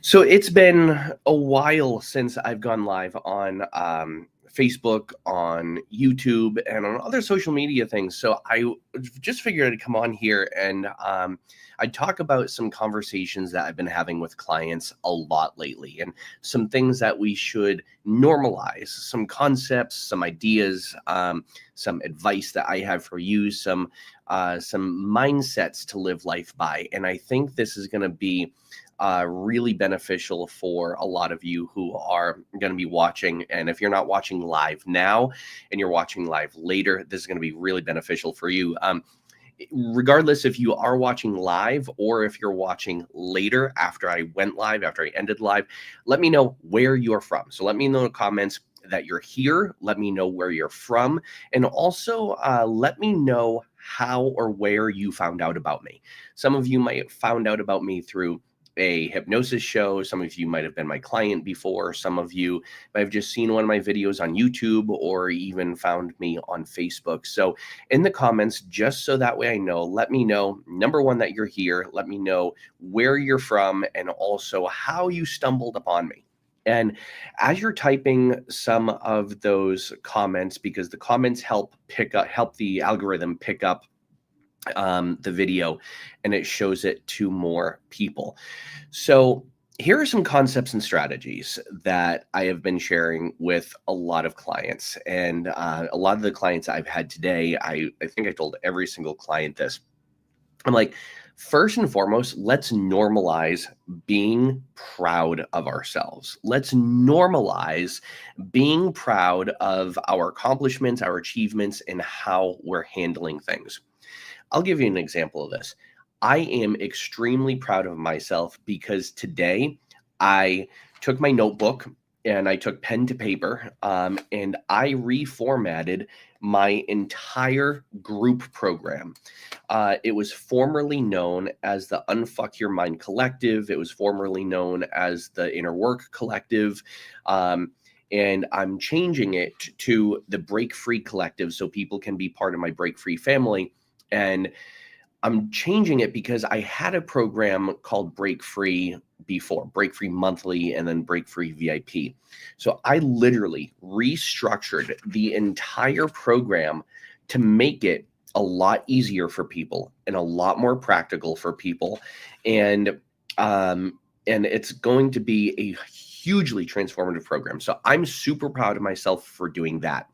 So it's been a while since I've gone live on Facebook, on YouTube, and on other social media things. So just figured I'd come on here and I'd talk about some conversations that I've been having with clients a lot lately, and some things that we should normalize, some concepts, some ideas, some advice that I have for you, some mindsets to live life by. And I think this is going to be really beneficial for a lot of you who are going to be watching. And if you're not watching live now and you're watching live later, this is going to be really beneficial for you. Regardless if you are watching live or if you're watching later after I went live, after I ended live, let me know where you're from. So let me know in the comments that you're here. Let me know where you're from. And also let me know how or where you found out about me. Some of you might have found out about me through a hypnosis show. Some of you might have been my client before. Some of you might have just seen one of my videos on YouTube or even found me on Facebook. So in the comments, just so that way I know, let me know, number one, that you're here. Let me know where you're from and also how you stumbled upon me. And as you're typing some of those comments, because the comments help the algorithm pick up the video, and it shows it to more people. So here are some concepts and strategies that I have been sharing with a lot of clients, and a lot of the clients I've had today, I think I told every single client this. I'm like, first and foremost, let's normalize being proud of ourselves. Let's normalize being proud of our accomplishments, our achievements, and how we're handling things. I'll give you an example of this. I am extremely proud of myself because today I took my notebook and I took pen to paper, and I reformatted my entire group program. It was formerly known as the Unfuck Your Mind Collective. It was formerly known as the Inner Work Collective. And I'm changing it to the Break Free Collective so people can be part of my Break Free family. And I'm changing it because I had a program called Break Free before, Break Free Monthly, and then Break Free VIP. So I literally restructured the entire program to make it a lot easier for people and a lot more practical for people. And it's going to be a hugely transformative program. So I'm super proud of myself for doing that.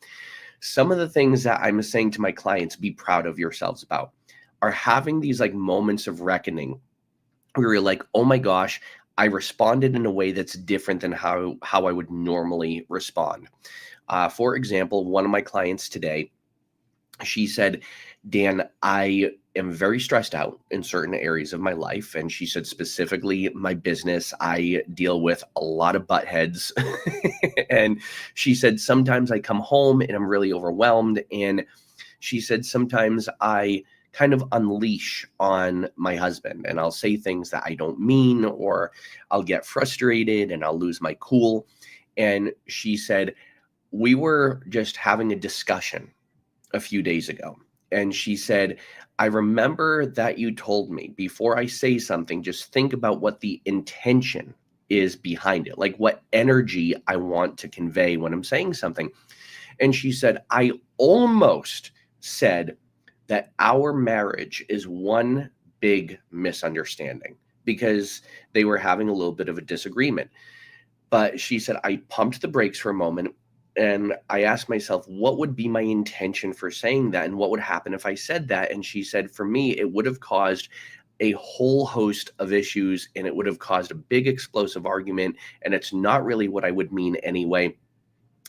Some of the things that I'm saying to my clients, be proud of yourselves about, are having these like moments of reckoning where you're like, oh my gosh, I responded in a way that's different than how I would normally respond. For example, one of my clients today, she said, Dan, I am very stressed out in certain areas of my life. And she said, specifically my business, I deal with a lot of butt heads. And she said, sometimes I come home and I'm really overwhelmed. And she said, sometimes I kind of unleash on my husband and I'll say things that I don't mean, or I'll get frustrated and I'll lose my cool. And she said, we were just having a discussion a few days ago. And she said, I remember that you told me before I say something, just think about what the intention is behind it, like what energy I want to convey when I'm saying something. And she said, I almost said that our marriage is one big misunderstanding because they were having a little bit of a disagreement. But she said, I pumped the brakes for a moment. And I asked myself, what would be my intention for saying that? And what would happen if I said that? And she said, for me, it would have caused a whole host of issues and it would have caused a big explosive argument. And it's not really what I would mean anyway.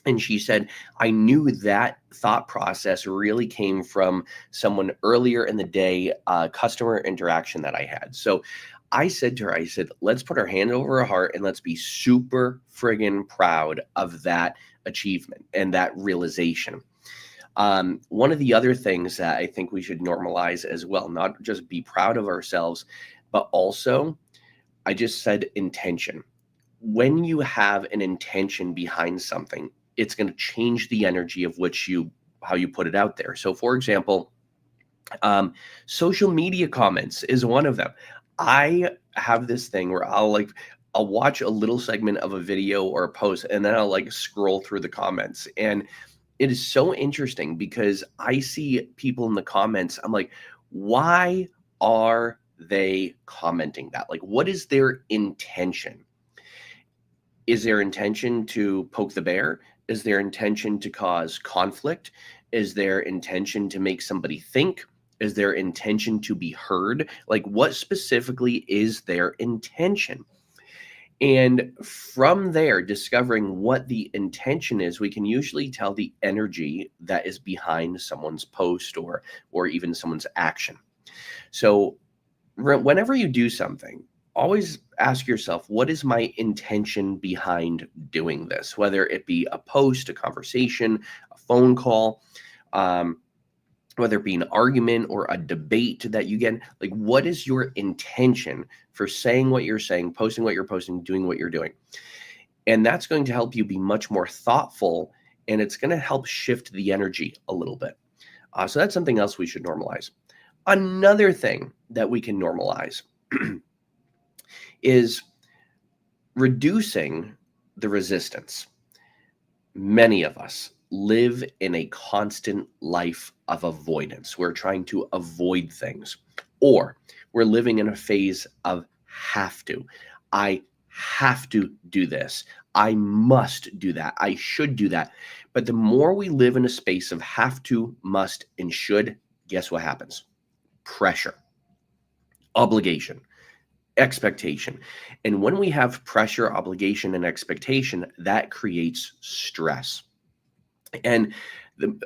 And she said, I knew that thought process really came from someone earlier in the day, customer interaction that I had. So I said to her, I said, let's put our hand over our heart and let's be super friggin' proud of that achievement and that realization. One of the other things that I think we should normalize as well, not just be proud of ourselves, but also, I just said intention. When you have an intention behind something, it's going to change the energy of how you put it out there. So for example, social media comments is one of them. I have this thing where I'll watch a little segment of a video or a post, and then I'll like scroll through the comments. And it is so interesting because I see people in the comments. I'm like, why are they commenting that? Like, what is their intention? Is their intention to poke the bear? Is their intention to cause conflict? Is their intention to make somebody think? Is their intention to be heard? Like, what specifically is their intention? And from there, discovering what the intention is, we can usually tell the energy that is behind someone's post or even someone's action. So whenever you do something, always ask yourself, what is my intention behind doing this? Whether it be a post, a conversation, a phone call, whether it be an argument or a debate that you get, like, what is your intention for saying what you're saying, posting what you're posting, doing what you're doing? And that's going to help you be much more thoughtful, and it's going to help shift the energy a little bit. So that's something else we should normalize. Another thing that we can normalize is reducing the resistance. Many of us live in a constant life of avoidance. We're trying to avoid things, or we're living in a phase of have to. I have to do this. I must do that. I should do that. But the more we live in a space of have to, must, and should, guess what happens? Pressure, obligation, expectation. And when we have pressure, obligation, and expectation, that creates stress. And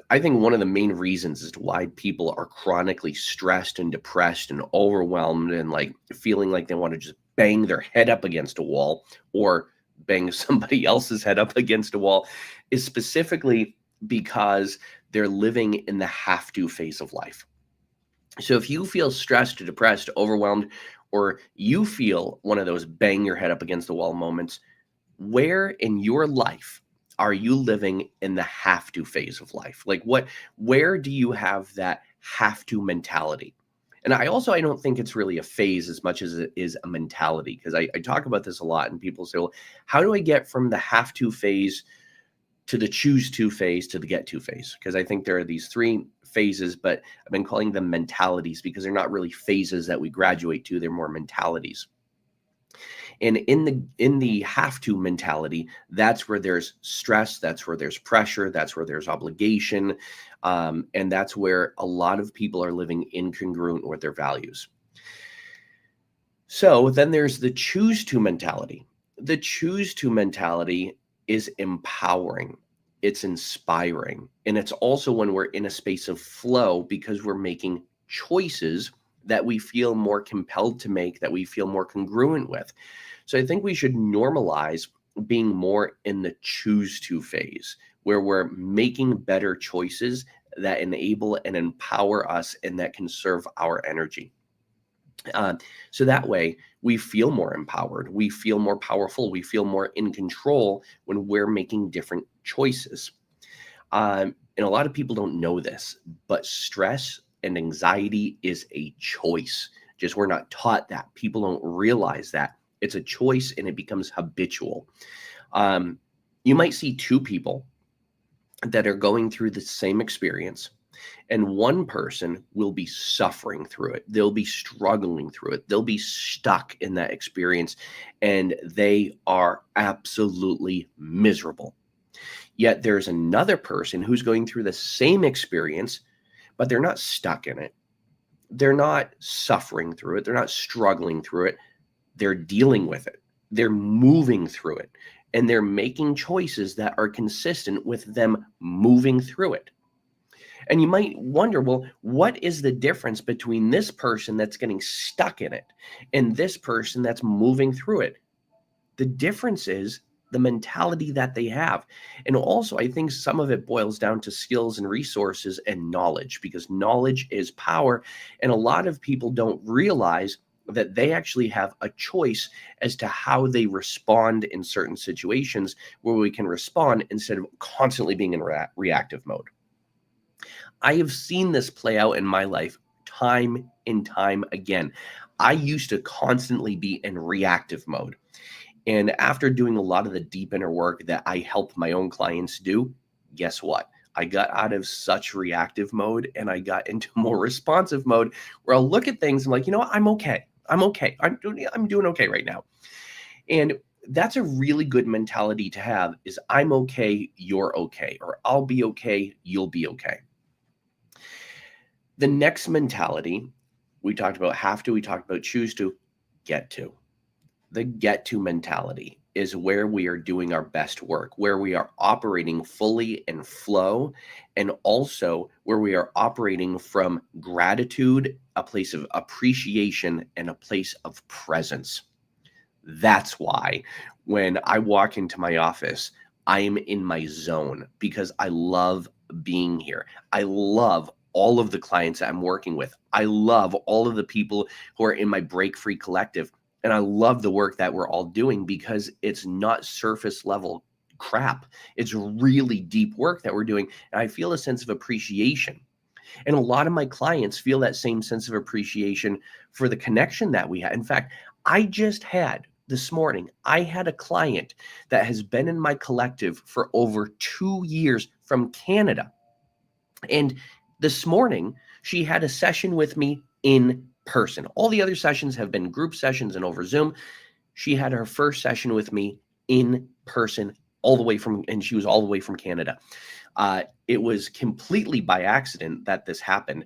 I think one of the main reasons as to why people are chronically stressed and depressed and overwhelmed and like feeling like they want to just bang their head up against a wall or bang somebody else's head up against a wall is specifically because they're living in the have to phase of life. So if you feel stressed, depressed, overwhelmed, or you feel one of those bang your head up against the wall moments, where in your life are you living in the have to phase of life? Like where do you have that have to mentality? And I don't think it's really a phase as much as it is a mentality, because I talk about this a lot and people say, well, how do I get from the have to phase to the choose to phase to the get to phase? Because I think there are these three phases, but I've been calling them mentalities because they're not really phases that we graduate to, they're more mentalities. And in the have to mentality, that's where there's stress, that's where there's pressure, that's where there's obligation, and that's where a lot of people are living incongruent with their values. So then there's the choose to mentality. The choose to mentality is empowering, it's inspiring, and it's also when we're in a space of flow because we're making choices that we feel more compelled to make, that we feel more congruent with. So I think we should normalize being more in the choose to phase, where we're making better choices that enable and empower us and that can serve our energy. So that way we feel more empowered, we feel more powerful, we feel more in control when we're making different choices. And a lot of people don't know this, but stress and anxiety is a choice. Just we're not taught that. People don't realize that. It's a choice and it becomes habitual. You might see two people that are going through the same experience, and one person will be suffering through it. They'll be struggling through it. They'll be stuck in that experience, and they are absolutely miserable. Yet there's another person who's going through the same experience, but they're not stuck in it. They're not suffering through it. They're not struggling through it. They're dealing with it. They're moving through it. And they're making choices that are consistent with them moving through it. And you might wonder, well, what is the difference between this person that's getting stuck in it and this person that's moving through it? The difference is the mentality that they have. And also, I think some of it boils down to skills and resources and knowledge, because knowledge is power. And a lot of people don't realize that they actually have a choice as to how they respond in certain situations where we can respond instead of constantly being in reactive mode. I have seen this play out in my life time and time again. I used to constantly be in reactive mode. And after doing a lot of the deep inner work that I help my own clients do, guess what? I got out of such reactive mode and I got into more responsive mode where I'll look at things and I'm like, you know what? I'm okay. I'm okay. I'm doing okay right now. And that's a really good mentality to have, is I'm okay, you're okay, or I'll be okay, you'll be okay. The next mentality, we talked about have to, we talked about choose to, get to. The get to mentality is where we are doing our best work, where we are operating fully in flow, and also where we are operating from gratitude, a place of appreciation, and a place of presence. That's why when I walk into my office, I am in my zone because I love being here. I love all of the clients that I'm working with. I love all of the people who are in my break free collective. And I love the work that we're all doing because it's not surface level crap. It's really deep work that we're doing. And I feel a sense of appreciation. And a lot of my clients feel that same sense of appreciation for the connection that we had. In fact, I just had this morning, I had a client that has been in my collective for over 2 years from Canada. And this morning, she had a session with me in person. All the other sessions have been group sessions and over Zoom. She had her first session with me in person, and she was all the way from Canada. It was completely by accident that this happened.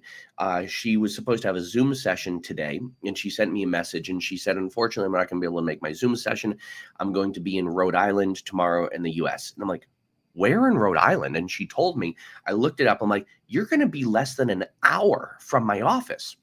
She was supposed to have a Zoom session today, and she sent me a message, and she said, unfortunately, I'm not going to be able to make my Zoom session. I'm going to be in Rhode Island tomorrow in the US. And I'm like, where in Rhode Island? And she told me. I looked it up. I'm like, you're going to be less than an hour from my office.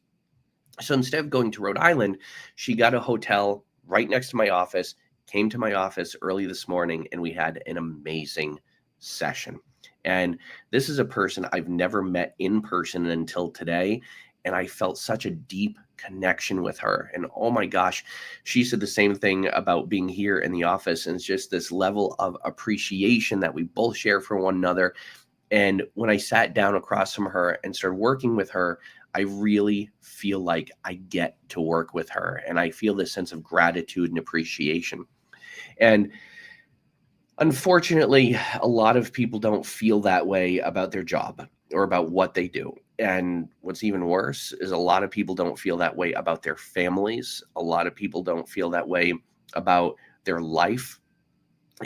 So instead of going to Rhode Island, she got a hotel right next to my office, came to my office early this morning, and we had an amazing session. And this is a person I've never met in person until today. And I felt such a deep connection with her. And oh my gosh, she said the same thing about being here in the office. And it's just this level of appreciation that we both share for one another. And when I sat down across from her and started working with her, I really feel like I get to work with her. And I feel this sense of gratitude and appreciation. And unfortunately, a lot of people don't feel that way about their job or about what they do. And what's even worse is a lot of people don't feel that way about their families. A lot of people don't feel that way about their life.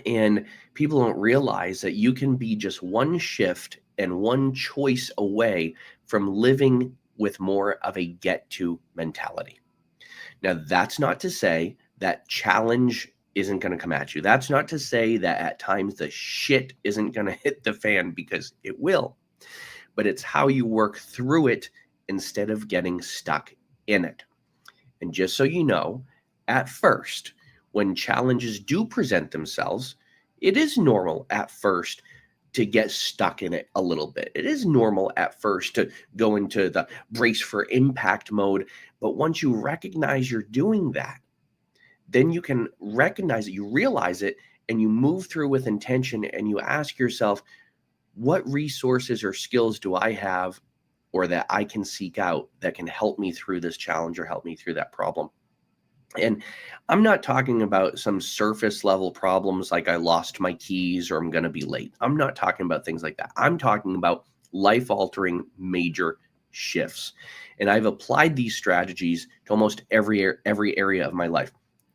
And people don't realize that you can be just one shift and one choice away from living with more of a get to mentality. Now, that's not to say that challenge isn't going to come at you. That's not to say that at times the shit isn't going to hit the fan, because it will. But it's how you work through it instead of getting stuck in it. And just so you know, at first, when challenges do present themselves, it is normal at first to get stuck in it a little bit. It is normal at first to go into the brace for impact mode. But once you recognize you're doing that, then you can recognize it, you realize it, and you move through with intention, and you ask yourself, what resources or skills do I have or that I can seek out that can help me through this challenge or help me through that problem? And I'm not talking about some surface level problems like I lost my keys or I'm going to be late. I'm not talking about things like that. I'm talking about life altering major shifts. And I've applied these strategies to almost every area of my life.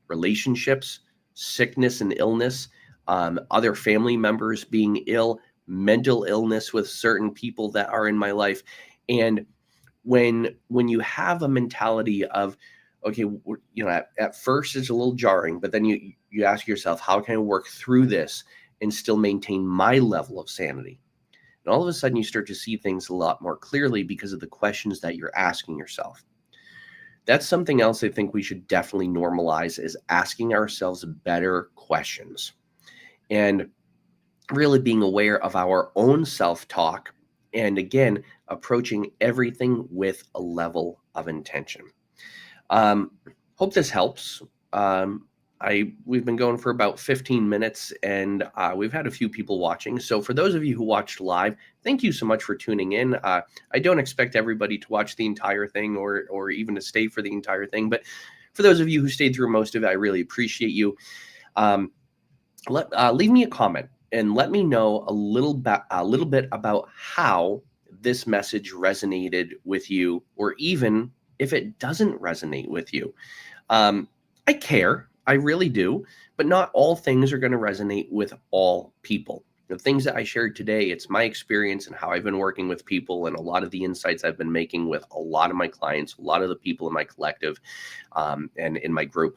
Relationships, sickness and illness, other family members being ill, mental illness with certain people that are in my life. And when you have a mentality of, okay, at first it's a little jarring, but then you ask yourself, how can I work through this and still maintain my level of sanity? And all of a sudden you start to see things a lot more clearly because of the questions that you're asking yourself. That's something else I think we should definitely normalize, is asking ourselves better questions and really being aware of our own self-talk. And again, approaching everything with a level of intention. Hope this helps. We've been going for about 15 minutes, and we've had a few people watching. So for those of you who watched live, thank you so much for tuning in. I don't expect everybody to watch the entire thing or even to stay for the entire thing, but for those of you who stayed through most of it, I really appreciate you. Leave me a comment and let me know a little bit about how this message resonated with you, or even if it doesn't resonate with you. I care, I really do, but not all things are going to resonate with all people. The things that I shared today, it's my experience and how I've been working with people, and a lot of the insights I've been making with a lot of my clients, a lot of the people in my collective, and in my group.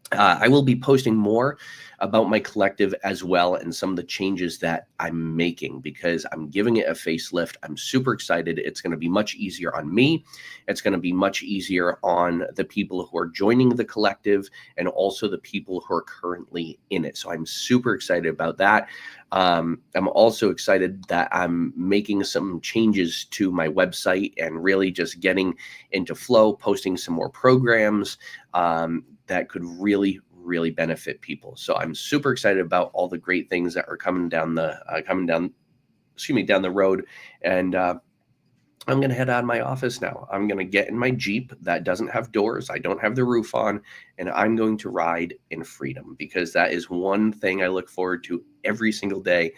I will be posting more about my collective as well, and some of the changes that I'm making, because I'm giving it a facelift. I'm super excited. It's going to be much easier on me. It's going to be much easier on the people who are joining the collective, and also the people who are currently in it. So I'm super excited about that. I'm also excited that I'm making some changes to my website and really just getting into flow, posting some more programs that could really benefit people. So I'm super excited about all the great things that are coming down the down the road. And I'm going to head out of my office now. I'm going to get in my Jeep that doesn't have doors. I don't have the roof on, and I'm going to ride in freedom, because that is one thing I look forward to every single day.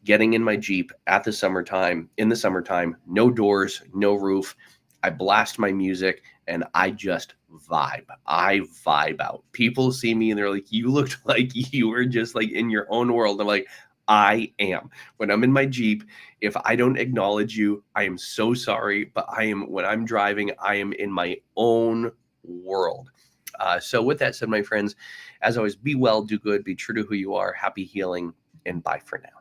Getting in my Jeep in the summertime, no doors, no roof. I blast my music and I just vibe. I vibe out. People see me and they're like, you looked like you were just like in your own world. I'm like, I am. When I'm in my Jeep, if I don't acknowledge you, I am so sorry. But when I'm driving, I am in my own world. So with that said, my friends, as always, be well, do good, be true to who you are, happy healing, and bye for now.